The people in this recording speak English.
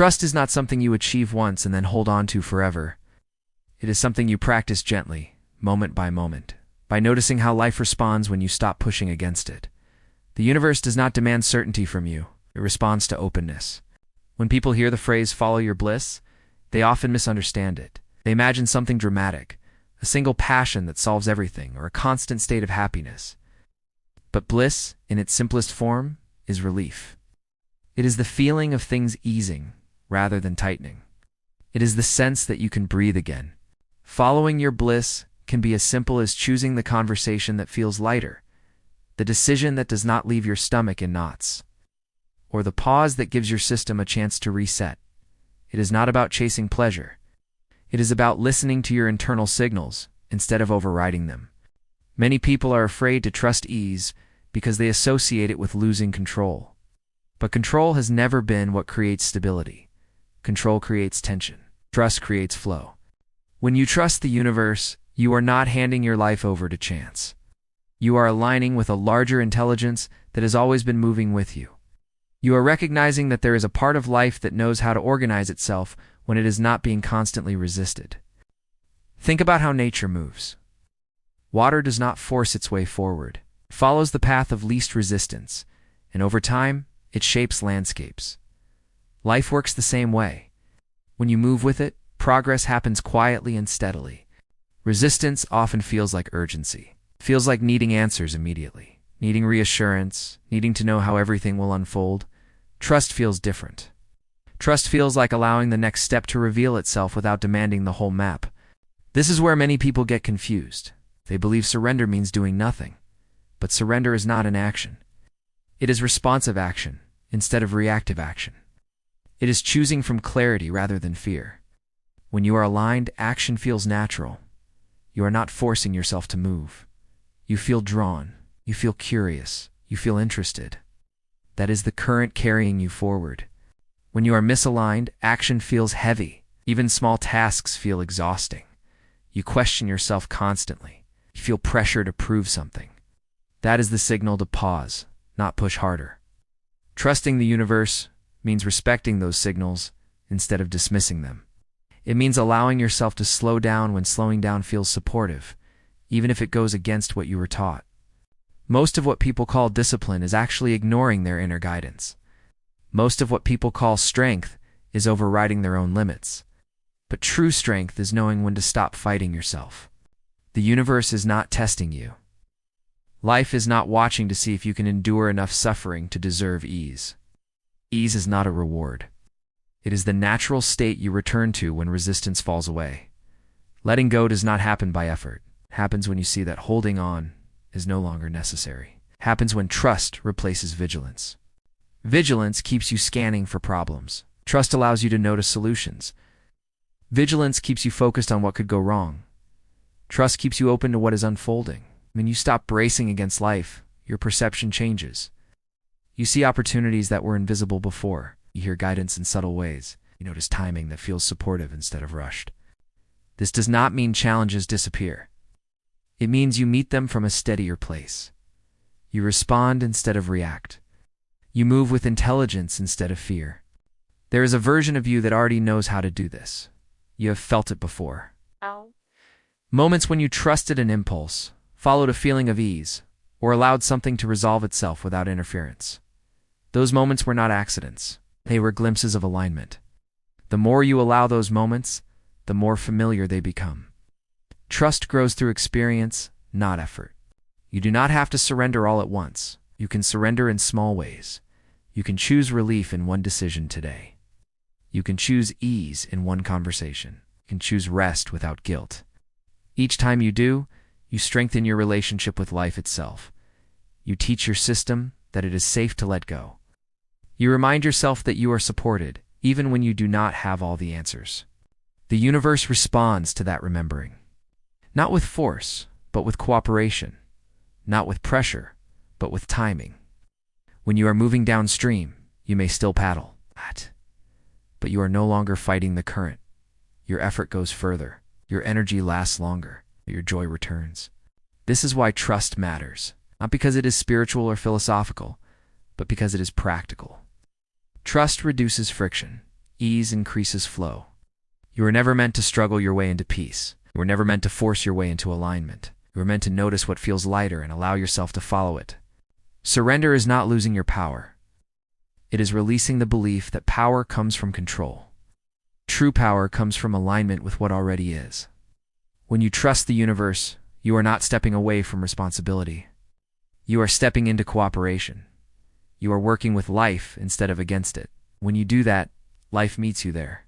Trust is not something you achieve once and then hold on to forever. It is something you practice gently, moment by moment, by noticing how life responds when you stop pushing against it. The universe does not demand certainty from you. It responds to openness. When people hear the phrase, "follow your bliss," they often misunderstand it. They imagine something dramatic, a single passion that solves everything, or a constant state of happiness. But bliss, in its simplest form, is relief. It is the feeling of things easing rather than tightening. It is the sense that you can breathe again. Following your bliss can be as simple as choosing the conversation that feels lighter, the decision that does not leave your stomach in knots, or the pause that gives your system a chance to reset. It is not about chasing pleasure. It is about listening to your internal signals instead of overriding them. Many people are afraid to trust ease because they associate it with losing control. But control has never been what creates stability. Control creates tension. Trust creates flow. When you trust the universe, you are not handing your life over to chance. You are aligning with a larger intelligence that has always been moving with you. You are recognizing that there is a part of life that knows how to organize itself when it is not being constantly resisted. Think about how nature moves. Water does not force its way forward. It follows the path of least resistance, and over time, it shapes landscapes. Life works the same way. When you move with it, progress happens quietly and steadily. Resistance often feels like urgency. It feels like needing answers immediately, needing reassurance, needing to know how everything will unfold. Trust feels different. Trust feels like allowing the next step to reveal itself without demanding the whole map. This is where many people get confused. They believe surrender means doing nothing. But surrender is not an action. It is responsive action instead of reactive action. It is choosing from clarity rather than fear. When you are aligned, action feels natural. You are not forcing yourself to move. You feel drawn. You feel curious. You feel interested. That is the current carrying you forward. When you are misaligned, action feels heavy. Even small tasks feel exhausting. You question yourself constantly. You feel pressure to prove something. That is the signal to pause, not push harder. Trusting the universe means respecting those signals instead of dismissing them. It means allowing yourself to slow down when slowing down feels supportive, even if it goes against what you were taught. Most of what people call discipline is actually ignoring their inner guidance. Most of what people call strength is overriding their own limits. But true strength is knowing when to stop fighting yourself. The universe is not testing you. Life is not watching to see if you can endure enough suffering to deserve ease. Ease is not a reward. It is the natural state you return to when resistance falls away. Letting go does not happen by effort. It happens when you see that holding on is no longer necessary. It happens when trust replaces vigilance. Vigilance keeps you scanning for problems. Trust allows you to notice solutions. Vigilance keeps you focused on what could go wrong. Trust keeps you open to what is unfolding. When you stop bracing against life, your perception changes. You see opportunities that were invisible before. You hear guidance in subtle ways. You notice timing that feels supportive instead of rushed. This does not mean challenges disappear. It means you meet them from a steadier place. You respond instead of react. You move with intelligence instead of fear. There is a version of you that already knows how to do this. You have felt it before. Moments when you trusted an impulse, followed a feeling of ease, or allowed something to resolve itself without interference. Those moments were not accidents. They were glimpses of alignment. The more you allow those moments, the more familiar they become. Trust grows through experience, not effort. You do not have to surrender all at once. You can surrender in small ways. You can choose relief in one decision today. You can choose ease in one conversation. You can choose rest without guilt. Each time you do, you strengthen your relationship with life itself. You teach your system that it is safe to let go. You remind yourself that you are supported, even when you do not have all the answers. The universe responds to that remembering. Not with force, but with cooperation. Not with pressure, but with timing. When you are moving downstream, you may still paddle, but you are no longer fighting the current. Your effort goes further. Your energy lasts longer. Your joy returns. This is why trust matters, not because it is spiritual or philosophical, but because it is practical. Trust reduces friction. Ease increases flow. You were never meant to struggle your way into peace. You were never meant to force your way into alignment. You were meant to notice what feels lighter and allow yourself to follow it. Surrender is not losing your power. It is releasing the belief that power comes from control. True power comes from alignment with what already is. When you trust the universe, you are not stepping away from responsibility. You are stepping into cooperation. You are working with life instead of against it. When you do that, life meets you there.